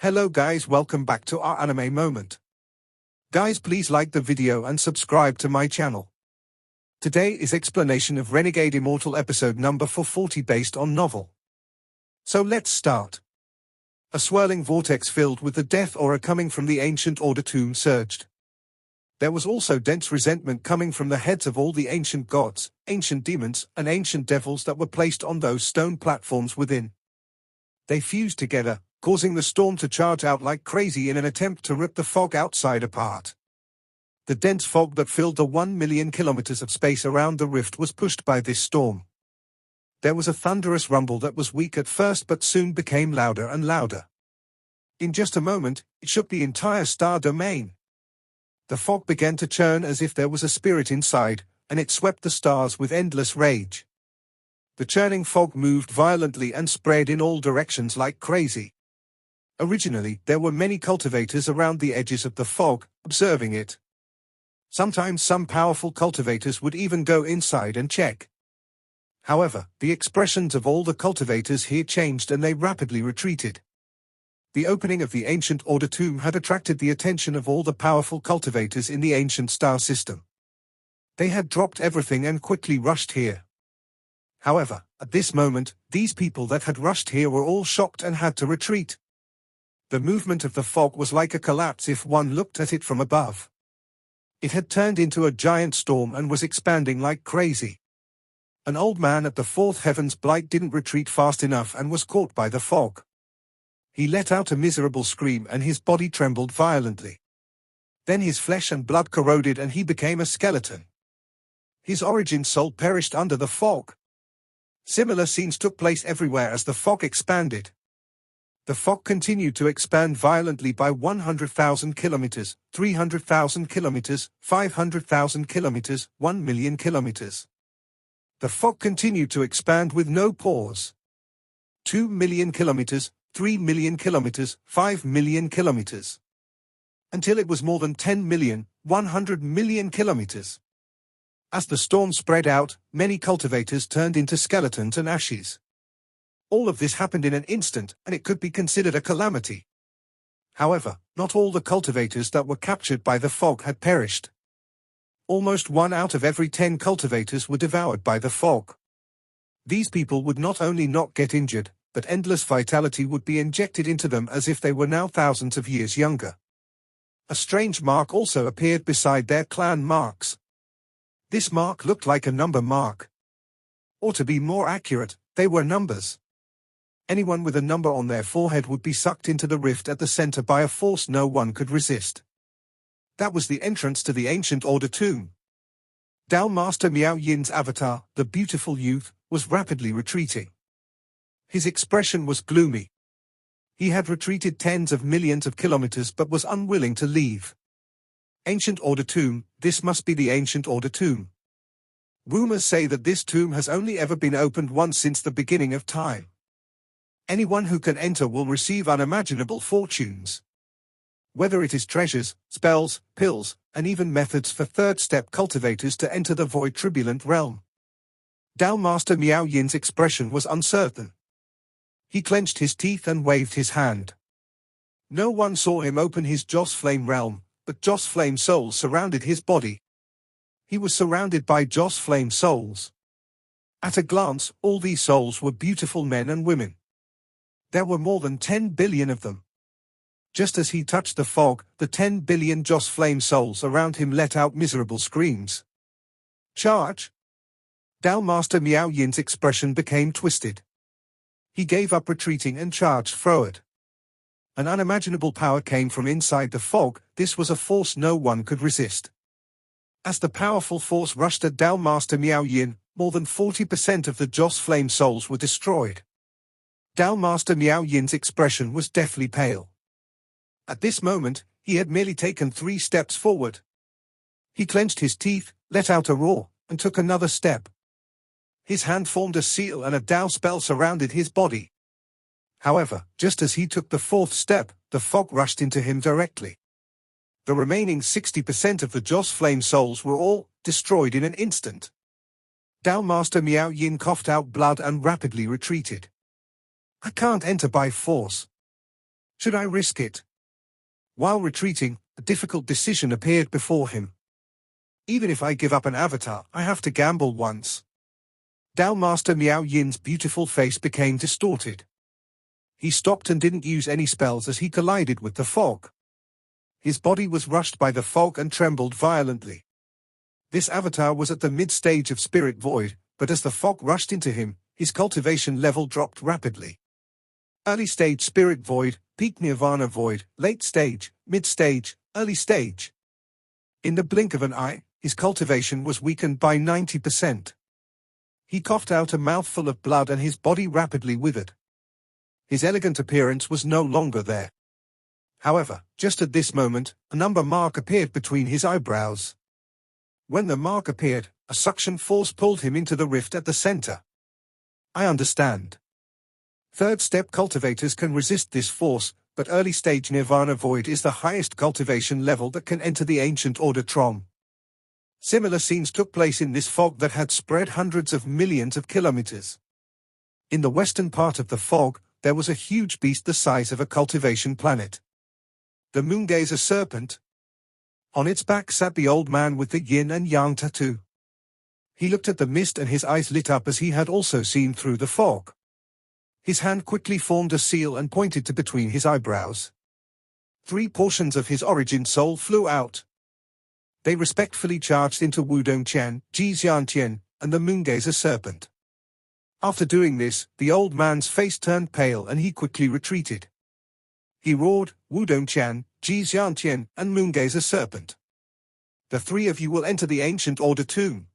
Hello guys, welcome back to our anime moment. Guys, please like the video and subscribe to my channel. Today is explanation of Renegade Immortal episode number 440 based on novel. So let's start. A swirling vortex filled with the death aura coming from the ancient order tomb surged. There was also dense resentment coming from the heads of all the ancient gods, ancient demons, and ancient devils that were placed on those stone platforms within. They fused together, causing the storm to charge out like crazy in an attempt to rip the fog outside apart. The dense fog that filled the 1 million kilometers of space around the rift was pushed by this storm. There was a thunderous rumble that was weak at first but soon became louder and louder. In just a moment, it shook the entire star domain. The fog began to churn as if there was a spirit inside, and it swept the stars with endless rage. The churning fog moved violently and spread in all directions like crazy. Originally, there were many cultivators around the edges of the fog, observing it. Sometimes some powerful cultivators would even go inside and check. However, the expressions of all the cultivators here changed and they rapidly retreated. The opening of the ancient order tomb had attracted the attention of all the powerful cultivators in the ancient star system. They had dropped everything and quickly rushed here. However, at this moment, these people that had rushed here were all shocked and had to retreat. The movement of the fog was like a collapse if one looked at it from above. It had turned into a giant storm and was expanding like crazy. An old man at the fourth heaven's blight didn't retreat fast enough and was caught by the fog. He let out a miserable scream and his body trembled violently. Then his flesh and blood corroded and he became a skeleton. His origin soul perished under the fog. Similar scenes took place everywhere as the fog expanded. The fog continued to expand violently by 100,000 kilometers, 300,000 kilometers, 500,000 kilometers, 1 million kilometers. The fog continued to expand with no pause. 2 million kilometers, 3 million kilometers, 5 million kilometers. Until it was more than 10 million, 100 million kilometers. As the storm spread out, many cultivators turned into skeletons and ashes. All of this happened in an instant, and it could be considered a calamity. However, not all the cultivators that were captured by the fog had perished. Almost 1 out of every 10 cultivators were devoured by the fog. These people would not only not get injured, but endless vitality would be injected into them as if they were now thousands of years younger. A strange mark also appeared beside their clan marks. This mark looked like a number mark. Or to be more accurate, they were numbers. Anyone with a number on their forehead would be sucked into the rift at the center by a force no one could resist. That was the entrance to the ancient order tomb. Dao Master Meow Yin's avatar, the beautiful youth, was rapidly retreating. His expression was gloomy. He had retreated tens of millions of kilometers but was unwilling to leave. Ancient order tomb, this must be the ancient order tomb. Rumors say that this tomb has only ever been opened once since the beginning of time. Anyone who can enter will receive unimaginable fortunes. Whether it is treasures, spells, pills, and even methods for third-step cultivators to enter the void turbulent realm. Dao Master Meow Yin's expression was uncertain. He clenched his teeth and waved his hand. No one saw him open his Joss Flame realm, but Joss Flame souls surrounded his body. He was surrounded by Joss Flame souls. At a glance, all these souls were beautiful men and women. There were more than 10 billion of them. Just as he touched the fog, the 10 billion Joss Flame souls around him let out miserable screams. Charge! Dao Master Meow Yin's expression became twisted. He gave up retreating and charged forward. An unimaginable power came from inside the fog. This was a force no one could resist. As the powerful force rushed at Dao Master Meow Yin, more than 40% of the Joss Flame souls were destroyed. Dao Master Meow Yin's expression was deathly pale. At this moment, he had merely taken 3 steps forward. He clenched his teeth, let out a roar, and took another step. His hand formed a seal and a Dao spell surrounded his body. However, just as he took the 4th step, the fog rushed into him directly. The remaining 60% of the Joss Flame souls were all destroyed in an instant. Dao Master Meow Yin coughed out blood and rapidly retreated. I can't enter by force. Should I risk it? While retreating, a difficult decision appeared before him. Even if I give up an avatar, I have to gamble once. Dao Master Meow Yin's beautiful face became distorted. He stopped and didn't use any spells as he collided with the fog. His body was rushed by the fog and trembled violently. This avatar was at the mid-stage of Spirit Void, but as the fog rushed into him, his cultivation level dropped rapidly. Early stage Spirit Void, peak Nirvana Void, late stage, mid-stage, early stage. In the blink of an eye, his cultivation was weakened by 90%. He coughed out a mouthful of blood and his body rapidly withered. His elegant appearance was no longer there. However, just at this moment, a number mark appeared between his eyebrows. When the mark appeared, a suction force pulled him into the rift at the center. I understand. Third step cultivators can resist this force, but early stage Nirvana Void is the highest cultivation level that can enter the ancient order Trom. Similar scenes took place in this fog that had spread hundreds of millions of kilometers. In the western part of the fog, there was a huge beast the size of a cultivation planet. The moongazer serpent. On its back sat the old man with the yin and yang tattoo. He looked at the mist and his eyes lit up as he had also seen through the fog. His hand quickly formed a seal and pointed to between his eyebrows. 3 portions of his origin soul flew out. They respectfully charged into Wudong Qian, Ji Xiantian, and the moongazer serpent. After doing this, the old man's face turned pale and he quickly retreated. He roared, Wudong Qian, Ji Xiantian, and moongazer serpent. The 3 of you will enter the ancient order tomb.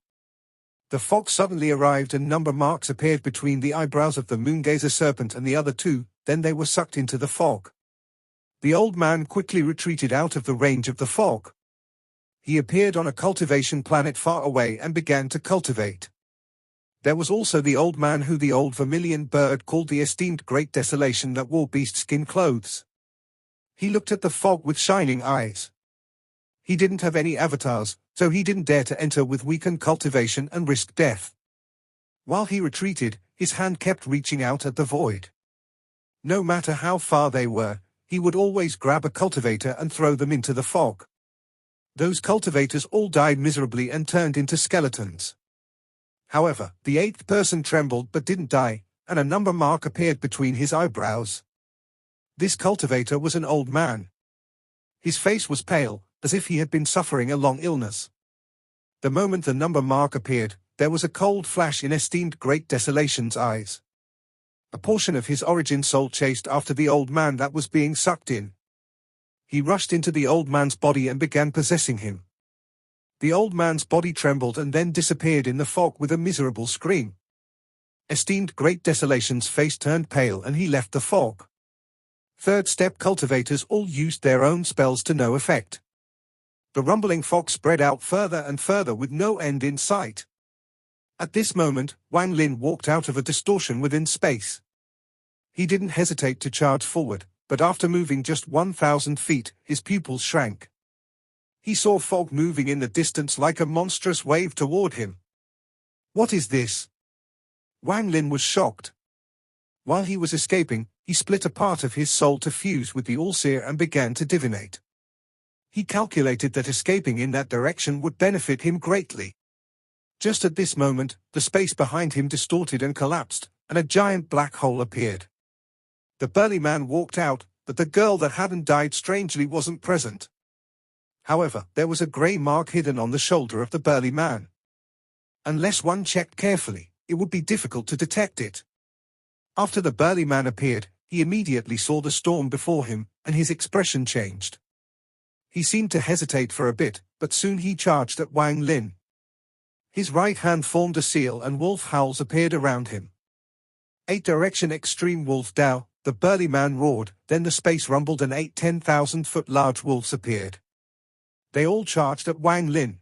The fog suddenly arrived and number marks appeared between the eyebrows of the moongazer serpent and the other 2, then they were sucked into the fog. The old man quickly retreated out of the range of the fog. He appeared on a cultivation planet far away and began to cultivate. There was also the old man who the old vermilion bird called the esteemed Great Desolation that wore beast skin clothes. He looked at the fog with shining eyes. He didn't have any avatars, so he didn't dare to enter with weakened cultivation and risk death. While he retreated, his hand kept reaching out at the void. No matter how far they were, he would always grab a cultivator and throw them into the fog. Those cultivators all died miserably and turned into skeletons. However, the 8th person trembled but didn't die, and a number mark appeared between his eyebrows. This cultivator was an old man. His face was pale, as if he had been suffering a long illness. The moment the number mark appeared, there was a cold flash in esteemed Great Desolation's eyes. A portion of his origin soul chased after the old man that was being sucked in. He rushed into the old man's body and began possessing him. The old man's body trembled and then disappeared in the fog with a miserable scream. Esteemed Great Desolation's face turned pale and he left the fog. Third step cultivators all used their own spells to no effect. The rumbling fog spread out further and further with no end in sight. At this moment, Wang Lin walked out of a distortion within space. He didn't hesitate to charge forward, but after moving just 1,000 feet, his pupils shrank. He saw fog moving in the distance like a monstrous wave toward him. What is this? Wang Lin was shocked. While he was escaping, he split a part of his soul to fuse with the All-Seer and began to divinate. He calculated that escaping in that direction would benefit him greatly. Just at this moment, the space behind him distorted and collapsed, and a giant black hole appeared. The burly man walked out, but the girl that hadn't died strangely wasn't present. However, there was a grey mark hidden on the shoulder of the burly man. Unless one checked carefully, it would be difficult to detect it. After the burly man appeared, he immediately saw the storm before him, and his expression changed. He seemed to hesitate for a bit, but soon he charged at Wang Lin. His right hand formed a seal and wolf howls appeared around him. 8-direction extreme wolf Dao, the burly man roared, then the space rumbled and 8 10,000-foot large wolves appeared. They all charged at Wang Lin.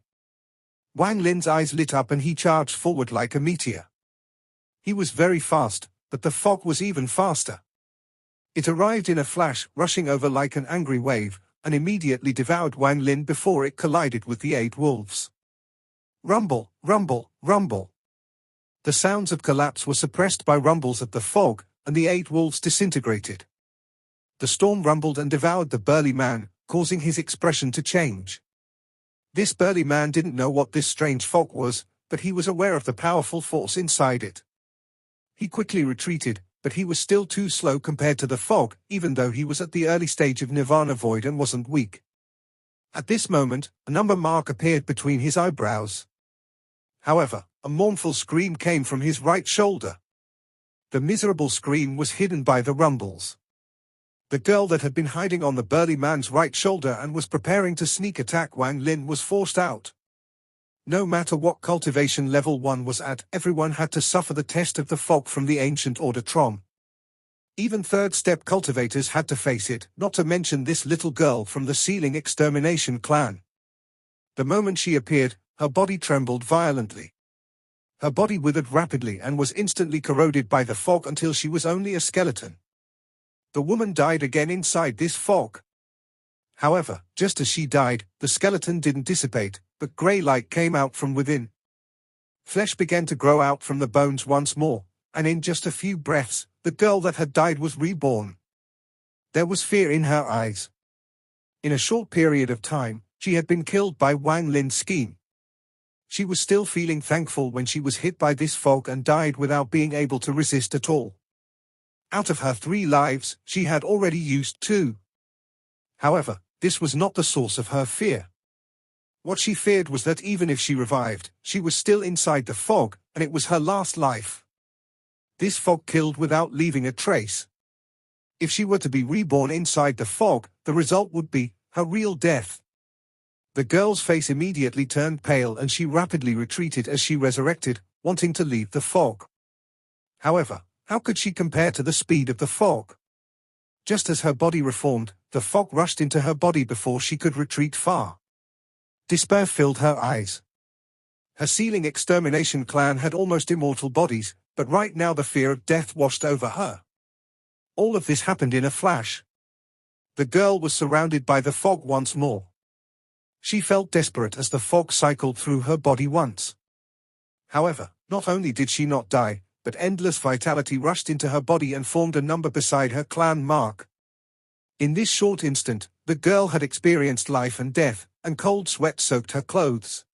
Wang Lin's eyes lit up and he charged forward like a meteor. He was very fast, but the fog was even faster. It arrived in a flash, rushing over like an angry wave, and immediately devoured Wang Lin before it collided with the 8 wolves. Rumble, rumble, rumble. The sounds of collapse were suppressed by rumbles of the fog, and the 8 wolves disintegrated. The storm rumbled and devoured the burly man, causing his expression to change. This burly man didn't know what this strange fog was, but he was aware of the powerful force inside it. He quickly retreated, but he was still too slow compared to the fog, even though he was at the early stage of Nirvana Void and wasn't weak. At this moment, a number mark appeared between his eyebrows. However, a mournful scream came from his right shoulder. The miserable scream was hidden by the rumbles. The girl that had been hiding on the burly man's right shoulder and was preparing to sneak attack Wang Lin was forced out. No matter what cultivation level 1 was at, everyone had to suffer the test of the fog from the ancient order Trom. Even third-step cultivators had to face it, not to mention this little girl from the Ceiling Extermination clan. The moment she appeared, her body trembled violently. Her body withered rapidly and was instantly corroded by the fog until she was only a skeleton. The woman died again inside this fog. However, just as she died, the skeleton didn't dissipate, but grey light came out from within. Flesh began to grow out from the bones once more, and in just a few breaths, the girl that had died was reborn. There was fear in her eyes. In a short period of time, she had been killed by Wang Lin's scheme. She was still feeling thankful when she was hit by this fog and died without being able to resist at all. Out of her 3 lives, she had already used 2. However, this was not the source of her fear. What she feared was that even if she revived, she was still inside the fog, and it was her last life. This fog killed without leaving a trace. If she were to be reborn inside the fog, the result would be her real death. The girl's face immediately turned pale and she rapidly retreated as she resurrected, wanting to leave the fog. However, how could she compare to the speed of the fog? Just as her body reformed, the fog rushed into her body before she could retreat far. Despair filled her eyes. Her Ceiling Extermination clan had almost immortal bodies, but right now the fear of death washed over her. All of this happened in a flash. The girl was surrounded by the fog once more. She felt desperate as the fog cycled through her body once. However, not only did she not die, but endless vitality rushed into her body and formed a number beside her clan mark. In this short instant, the girl had experienced life and death, and cold sweat soaked her clothes.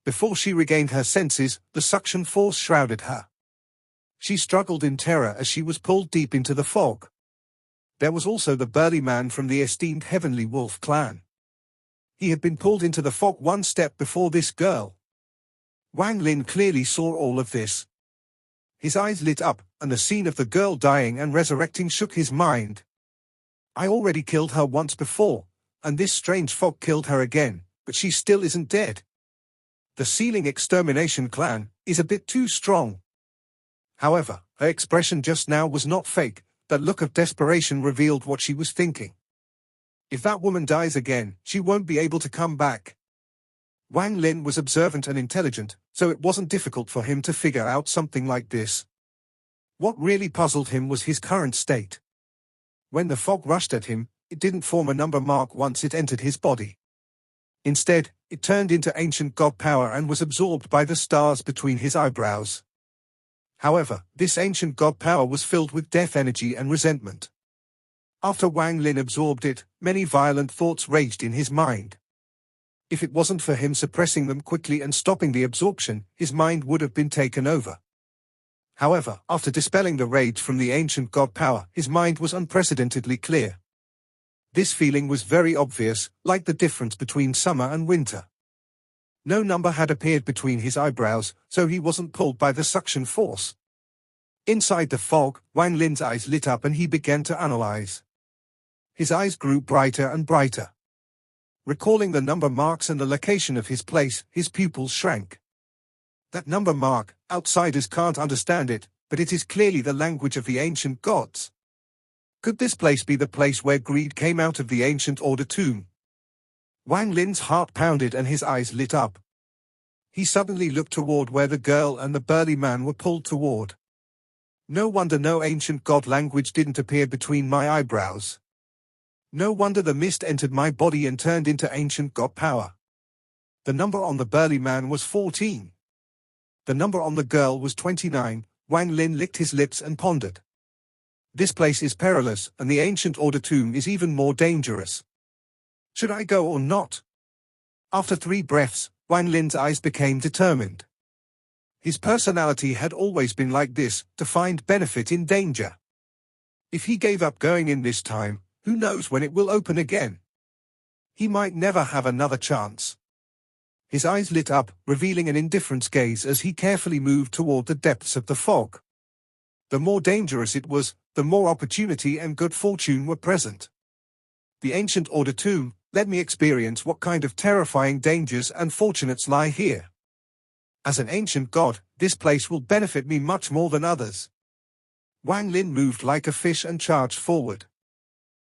Before she regained her senses, the suction force shrouded her. She struggled in terror as she was pulled deep into the fog. There was also the burly man from the esteemed Heavenly Wolf clan. He had been pulled into the fog one step before this girl. Wang Lin clearly saw all of this. His eyes lit up, and the scene of the girl dying and resurrecting shook his mind. I already killed her once before, and this strange fog killed her again, but she still isn't dead. The Ceiling Extermination clan is a bit too strong. However, her expression just now was not fake. That look of desperation revealed what she was thinking. If that woman dies again, she won't be able to come back. Wang Lin was observant and intelligent, so it wasn't difficult for him to figure out something like this. What really puzzled him was his current state. When the fog rushed at him, it didn't form a number mark once it entered his body. Instead, it turned into ancient god power and was absorbed by the stars between his eyebrows. However, this ancient god power was filled with death energy and resentment. After Wang Lin absorbed it, many violent thoughts raged in his mind. If it wasn't for him suppressing them quickly and stopping the absorption, his mind would have been taken over. However, after dispelling the rage from the ancient god power, his mind was unprecedentedly clear. This feeling was very obvious, like the difference between summer and winter. No number had appeared between his eyebrows, so he wasn't pulled by the suction force. Inside the fog, Wang Lin's eyes lit up and he began to analyze. His eyes grew brighter and brighter. Recalling the number marks and the location of his place, his pupils shrank. That number mark, outsiders can't understand it, but it is clearly the language of the ancient gods. Could this place be the place where greed came out of the ancient order tomb? Wang Lin's heart pounded and his eyes lit up. He suddenly looked toward where the girl and the burly man were pulled toward. No wonder no ancient god language didn't appear between my eyebrows. No wonder the mist entered my body and turned into ancient god power. The number on the burly man was 14. The number on the girl was 29. Wang Lin licked his lips and pondered. This place is perilous, and the Ancient Order tomb is even more dangerous. Should I go or not? After 3 breaths, Wang Lin's eyes became determined. His personality had always been like this, to find benefit in danger. If he gave up going in this time, who knows when it will open again? He might never have another chance. His eyes lit up, revealing an indifferent gaze as he carefully moved toward the depths of the fog. The more dangerous it was, the more opportunity and good fortune were present. The Ancient Order tomb, let me experience what kind of terrifying dangers and fortunates lie here. As an ancient god, this place will benefit me much more than others. Wang Lin moved like a fish and charged forward.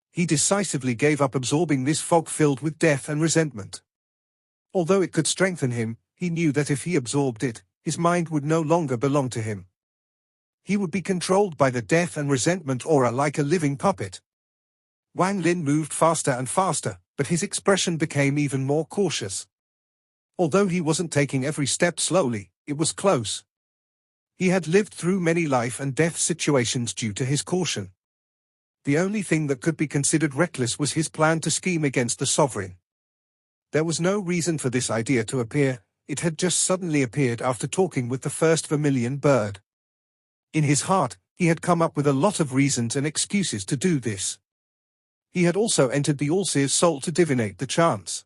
He decisively gave up absorbing this fog filled with death and resentment. Although it could strengthen him, he knew that if he absorbed it, his mind would no longer belong to him. He would be controlled by the death and resentment aura like a living puppet. Wang Lin moved faster and faster, but his expression became even more cautious. Although he wasn't taking every step slowly, it was close. He had lived through many life and death situations due to his caution. The only thing that could be considered reckless was his plan to scheme against the sovereign. There was no reason for this idea to appear, it had just suddenly appeared after talking with the first vermilion bird. In his heart, he had come up with a lot of reasons and excuses to do this. He had also entered the All-Seer's soul to divinate the chance.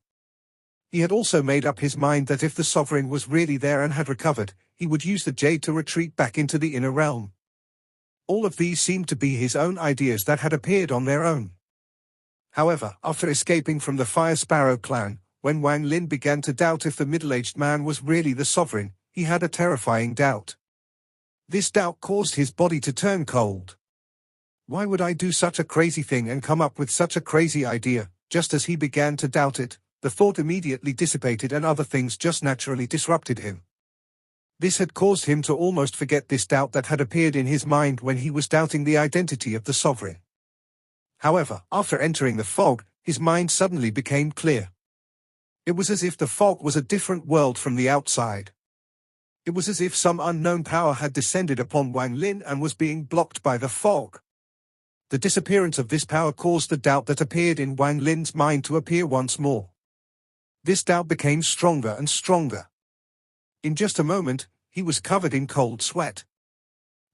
He had also made up his mind that if the sovereign was really there and had recovered, he would use the jade to retreat back into the inner realm. All of these seemed to be his own ideas that had appeared on their own. However, after escaping from the Fire Sparrow clan, when Wang Lin began to doubt if the middle-aged man was really the sovereign, he had a terrifying doubt. This doubt caused his body to turn cold. Why would I do such a crazy thing and come up with such a crazy idea? Just as he began to doubt it, the thought immediately dissipated and other things just naturally disrupted him. This had caused him to almost forget this doubt that had appeared in his mind when he was doubting the identity of the sovereign. However, after entering the fog, his mind suddenly became clear. It was as if the fog was a different world from the outside. It was as if some unknown power had descended upon Wang Lin and was being blocked by the fog. The disappearance of this power caused the doubt that appeared in Wang Lin's mind to appear once more. This doubt became stronger and stronger. In just a moment, he was covered in cold sweat.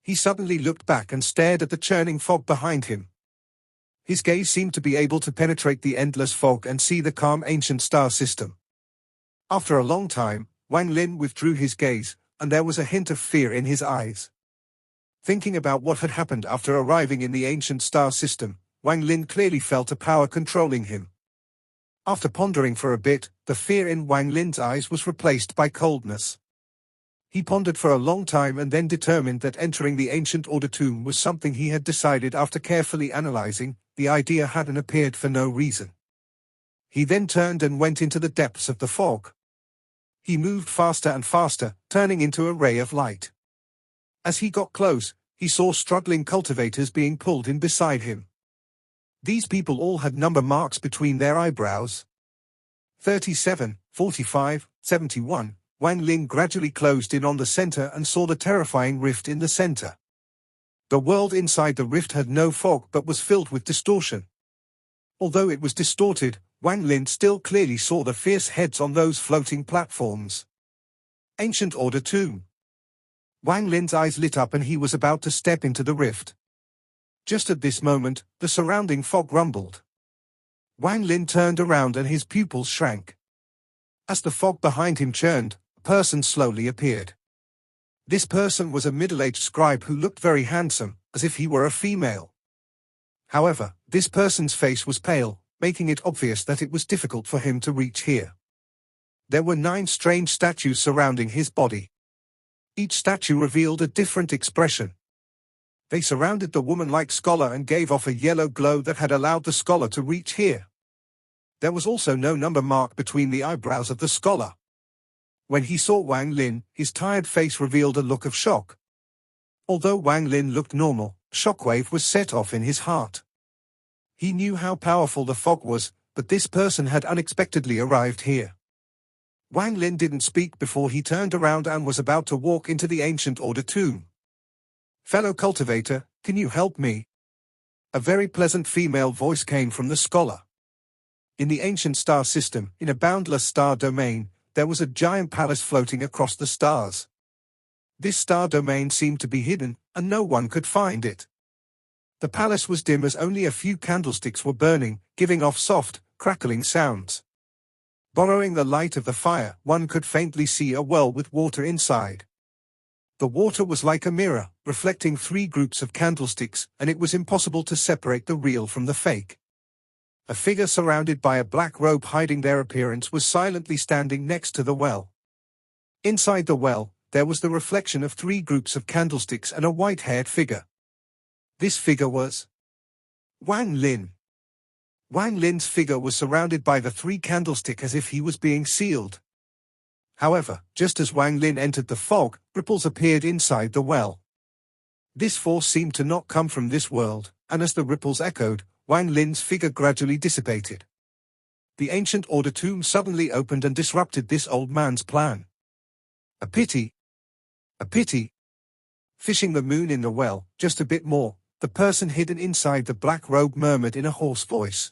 He suddenly looked back and stared at the churning fog behind him. His gaze seemed to be able to penetrate the endless fog and see the calm ancient star system. After a long time, Wang Lin withdrew his gaze, and there was a hint of fear in his eyes. Thinking about what had happened after arriving in the ancient star system, Wang Lin clearly felt a power controlling him. After pondering for a bit, the fear in Wang Lin's eyes was replaced by coldness. He pondered for a long time and then determined that entering the Ancient Order tomb was something he had decided after carefully analyzing. The idea hadn't appeared for no reason. He then turned and went into the depths of the fog. He moved faster and faster, turning into a ray of light. As he got close, he saw struggling cultivators being pulled in beside him. These people all had number marks between their eyebrows. 37, 45, 71. Wang Lin gradually closed in on the center and saw the terrifying rift in the center. The world inside the rift had no fog but was filled with distortion. Although it was distorted, Wang Lin still clearly saw the fierce heads on those floating platforms. Ancient Order tomb. Wang Lin's eyes lit up and he was about to step into the rift. Just at this moment, the surrounding fog rumbled. Wang Lin turned around and his pupils shrank. As the fog behind him churned, a person slowly appeared. This person was a middle-aged scribe who looked very handsome, as if he were a female. However, this person's face was pale, making it obvious that it was difficult for him to reach here. There were 9 strange statues surrounding his body. Each statue revealed a different expression. They surrounded the woman-like scholar and gave off a yellow glow that had allowed the scholar to reach here. There was also no number mark between the eyebrows of the scholar. When he saw Wang Lin, his tired face revealed a look of shock. Although Wang Lin looked normal, a shockwave was set off in his heart. He knew how powerful the fog was, but this person had unexpectedly arrived here. Wang Lin didn't speak before he turned around and was about to walk into the Ancient Order tomb. "Fellow cultivator, can you help me?" A very pleasant female voice came from the scholar. In the ancient star system, in a boundless star domain, there was a giant palace floating across the stars. This star domain seemed to be hidden, and no one could find it. The palace was dim as only a few candlesticks were burning, giving off soft, crackling sounds. Borrowing the light of the fire, one could faintly see a well with water inside. The water was like a mirror, reflecting 3 groups of candlesticks, and it was impossible to separate the real from the fake. A figure surrounded by a black robe hiding their appearance was silently standing next to the well. Inside the well, there was the reflection of 3 groups of candlesticks and a white-haired figure. This figure was Wang Lin. Wang Lin's figure was surrounded by the 3 candlesticks as if he was being sealed. However, just as Wang Lin entered the fog, ripples appeared inside the well. This force seemed to not come from this world, and as the ripples echoed, Wang Lin's figure gradually dissipated. The ancient order tomb suddenly opened and disrupted this old man's plan. A pity. A pity. Fishing the moon in the well, just a bit more, the person hidden inside the black robe murmured in a hoarse voice.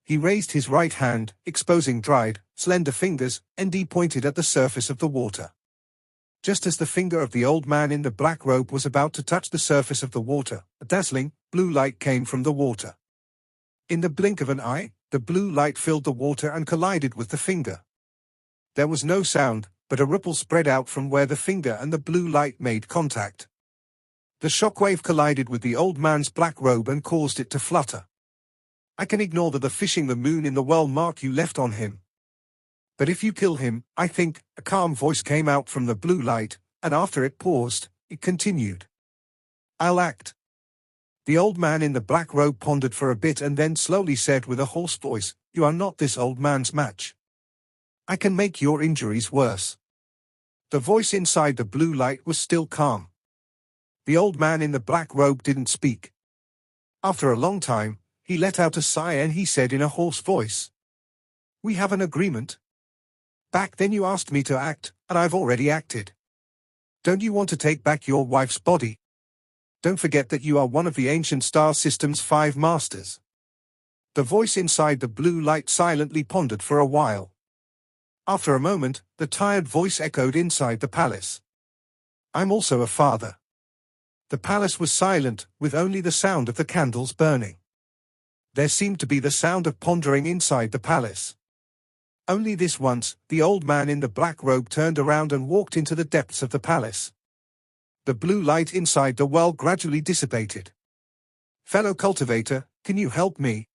He raised his right hand, exposing dried, slender fingers, and he pointed at the surface of the water. Just as the finger of the old man in the black robe was about to touch the surface of the water, a dazzling, blue light came from the water. In the blink of an eye, the blue light filled the water and collided with the finger. There was no sound, but a ripple spread out from where the finger and the blue light made contact. The shockwave collided with the old man's black robe and caused it to flutter. I can ignore the fishing the moon in the well mark you left on him. But if you kill him, I think, a calm voice came out from the blue light, and after it paused, it continued. I'll act. The old man in the black robe pondered for a bit and then slowly said with a hoarse voice, You are not this old man's match. I can make your injuries worse. The voice inside the blue light was still calm. The old man in the black robe didn't speak. After a long time, he let out a sigh and he said in a hoarse voice, We have an agreement. Back then you asked me to act, and I've already acted. Don't you want to take back your wife's body? Don't forget that you are one of the ancient star system's 5 masters. The voice inside the blue light silently pondered for a while. After a moment, the tired voice echoed inside the palace. I'm also a father. The palace was silent, with only the sound of the candles burning. There seemed to be the sound of pondering inside the palace. Only this once, the old man in the black robe turned around and walked into the depths of the palace. The blue light inside the well gradually dissipated. Fellow cultivator, can you help me?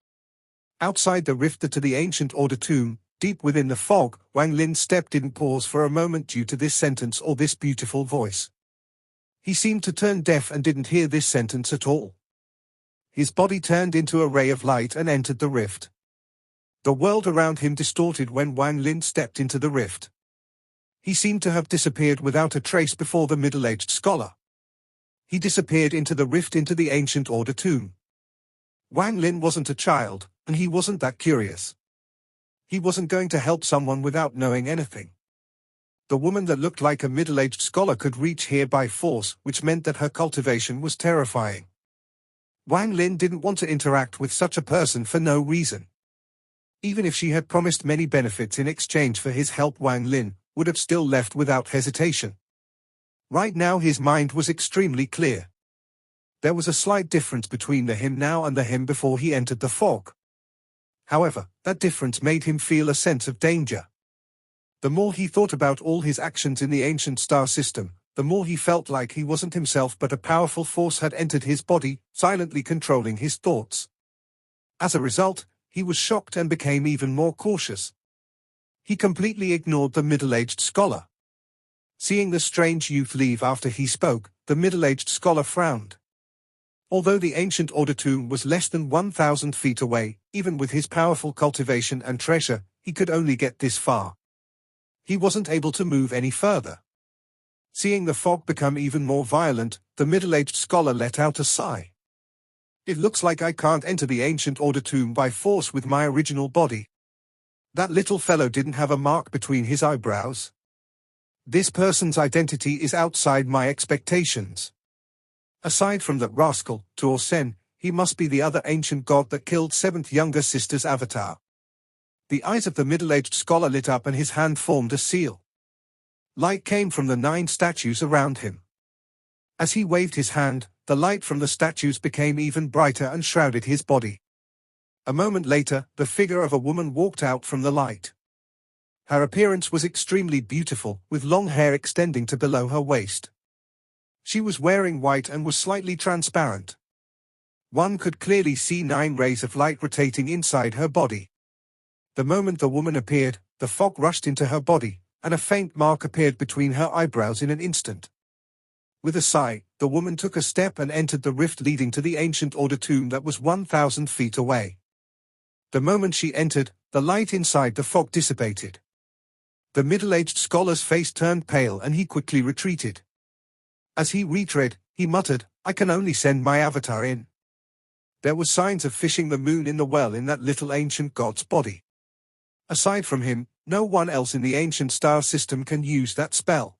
Outside the rift to the ancient order tomb, deep within the fog, Wang Lin's step didn't pause for a moment due to this sentence or this beautiful voice. He seemed to turn deaf and didn't hear this sentence at all. His body turned into a ray of light and entered the rift. The world around him distorted when Wang Lin stepped into the rift. He seemed to have disappeared without a trace before the middle-aged scholar. He disappeared into the rift into the ancient order tomb. Wang Lin wasn't a child, and he wasn't that curious. He wasn't going to help someone without knowing anything. The woman that looked like a middle-aged scholar could reach here by force, which meant that her cultivation was terrifying. Wang Lin didn't want to interact with such a person for no reason. Even if she had promised many benefits in exchange for his help, Wang Lin would have still left without hesitation. Right now his mind was extremely clear. There was a slight difference between the him now and the him before he entered the fog. However, that difference made him feel a sense of danger. The more he thought about all his actions in the ancient star system, the more he felt like he wasn't himself but a powerful force had entered his body, silently controlling his thoughts. As a result, he was shocked and became even more cautious. He completely ignored the middle-aged scholar. Seeing the strange youth leave after he spoke, the middle-aged scholar frowned. Although the ancient order tomb was less than 1,000 feet away, even with his powerful cultivation and treasure, he could only get this far. He wasn't able to move any further. Seeing the fog become even more violent, the middle-aged scholar let out a sigh. It looks like I can't enter the ancient order tomb by force with my original body. That little fellow didn't have a mark between his eyebrows. This person's identity is outside my expectations. Aside from that rascal, Tuo Sen, he must be the other ancient god that killed seventh younger sister's avatar. The eyes of the middle-aged scholar lit up and his hand formed a seal. Light came from the 9 statues around him. As he waved his hand, the light from the statues became even brighter and shrouded his body. A moment later, the figure of a woman walked out from the light. Her appearance was extremely beautiful, with long hair extending to below her waist. She was wearing white and was slightly transparent. One could clearly see 9 rays of light rotating inside her body. The moment the woman appeared, the fog rushed into her body, and a faint mark appeared between her eyebrows in an instant. With a sigh, the woman took a step and entered the rift leading to the ancient order tomb that was 1,000 feet away. The moment she entered, the light inside the fog dissipated. The middle-aged scholar's face turned pale and he quickly retreated. As he retread, he muttered, "I can only send my avatar in." There were signs of fishing the moon in the well in that little ancient god's body. Aside from him, no one else in the ancient star system can use that spell.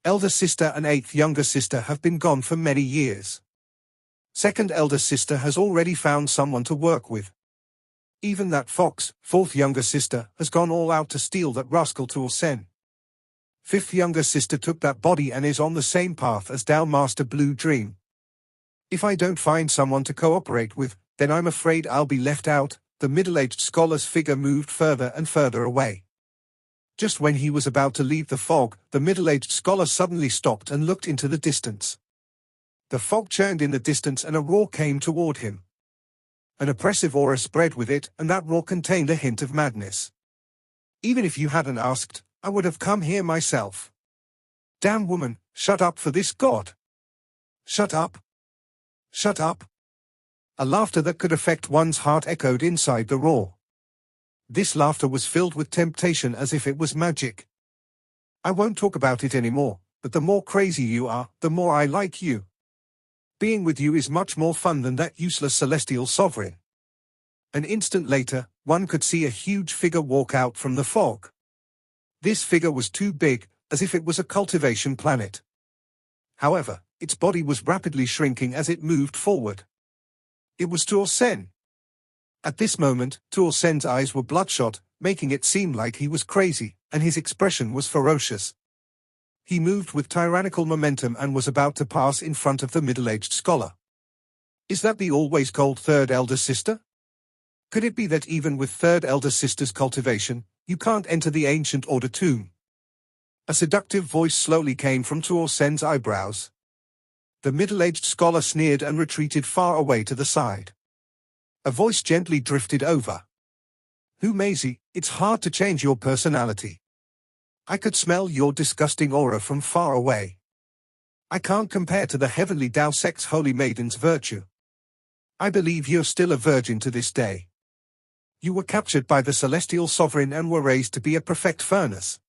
Elder sister and 8th younger sister have been gone for many years. Second elder sister has already found someone to work with. Even that fox, 4th younger sister, has gone all out to steal that rascal Tuol Sen. 5th younger sister took that body and is on the same path as Dao Master Blue Dream. If I don't find someone to cooperate with, then I'm afraid I'll be left out. The middle-aged scholar's figure moved further and further away. Just when he was about to leave the fog, the middle-aged scholar suddenly stopped and looked into the distance. The fog churned in the distance and a roar came toward him. An oppressive aura spread with it, and that roar contained a hint of madness. Even if you hadn't asked, I would have come here myself. Damn woman, shut up for this god. Shut up. Shut up. A laughter that could affect one's heart echoed inside the roar. This laughter was filled with temptation as if it was magic. I won't talk about it anymore, but the more crazy you are, the more I like you. Being with you is much more fun than that useless celestial sovereign. An instant later, one could see a huge figure walk out from the fog. This figure was too big, as if it was a cultivation planet. However, its body was rapidly shrinking as it moved forward. It was Tuol Sen. At this moment, Tuol Sen's eyes were bloodshot, making it seem like he was crazy, and his expression was ferocious. He moved with tyrannical momentum and was about to pass in front of the middle-aged scholar. Is that the always cold third elder sister? Could it be that even with third elder sister's cultivation, you can't enter the ancient order tomb? A seductive voice slowly came from Tuol Sen's eyebrows. The middle-aged scholar sneered and retreated far away to the side. A voice gently drifted over. "Who Maisie, it's hard to change your personality. I could smell your disgusting aura from far away. I can't compare to the heavenly Dao sect's holy maiden's virtue. I believe you're still a virgin to this day. You were captured by the celestial sovereign and were raised to be a perfect furnace.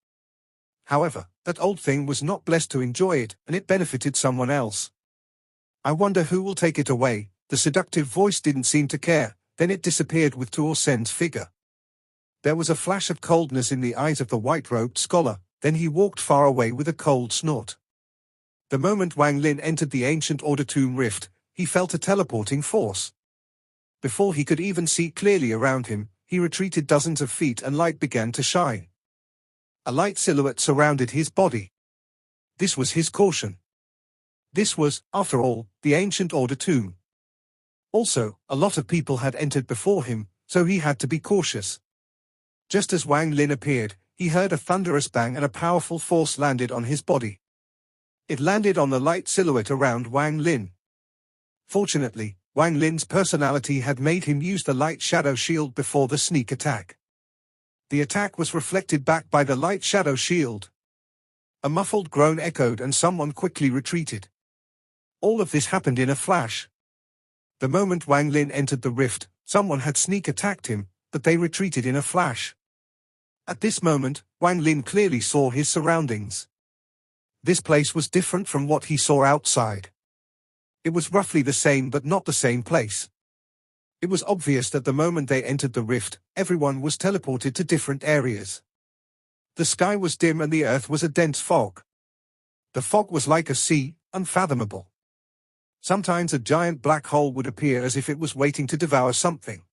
However, that old thing was not blessed to enjoy it, and it benefited someone else. I wonder who will take it away." The seductive voice didn't seem to care, then it disappeared with Tuol Sen's figure. There was a flash of coldness in the eyes of the white-robed scholar, then he walked far away with a cold snort. The moment Wang Lin entered the ancient order tomb rift, he felt a teleporting force. Before he could even see clearly around him, he retreated dozens of feet and light began to shine. A light silhouette surrounded his body. This was his caution. This was, after all, the ancient order tomb. Also, a lot of people had entered before him, so he had to be cautious. Just as Wang Lin appeared, he heard a thunderous bang and a powerful force landed on his body. It landed on the light silhouette around Wang Lin. Fortunately, Wang Lin's personality had made him use the light shadow shield before the sneak attack. The attack was reflected back by the light shadow shield. A muffled groan echoed and someone quickly retreated. All of this happened in a flash. The moment Wang Lin entered the rift, someone had sneak attacked him, but they retreated in a flash. At this moment, Wang Lin clearly saw his surroundings. This place was different from what he saw outside. It was roughly the same but not the same place. It was obvious that the moment they entered the rift, everyone was teleported to different areas. The sky was dim and the earth was a dense fog. The fog was like a sea, unfathomable. Sometimes a giant black hole would appear as if it was waiting to devour something.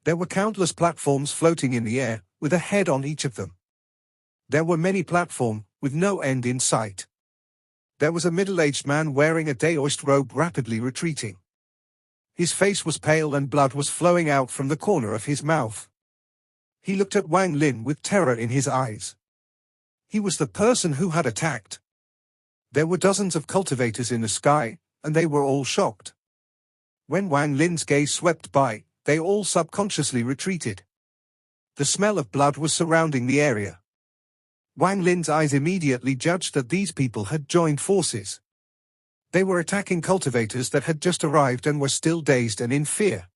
There were countless platforms floating in the air, with a head on each of them. There were many platforms, with no end in sight. There was a middle-aged man wearing a Daoist robe rapidly retreating. His face was pale and blood was flowing out from the corner of his mouth. He looked at Wang Lin with terror in his eyes. He was the person who had attacked. There were dozens of cultivators in the sky, and they were all shocked. When Wang Lin's gaze swept by, they all subconsciously retreated. The smell of blood was surrounding the area. Wang Lin's eyes immediately judged that these people had joined forces. They were attacking cultivators that had just arrived and were still dazed and in fear.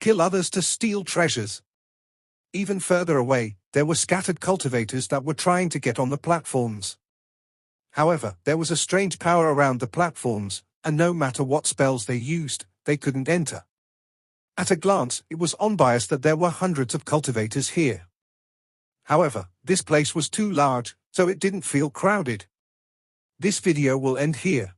Kill others to steal treasures. Even further away, there were scattered cultivators that were trying to get on the platforms. However, there was a strange power around the platforms, and no matter what spells they used, they couldn't enter. At a glance, it was obvious that there were hundreds of cultivators here. However, this place was too large, so it didn't feel crowded. This video will end here.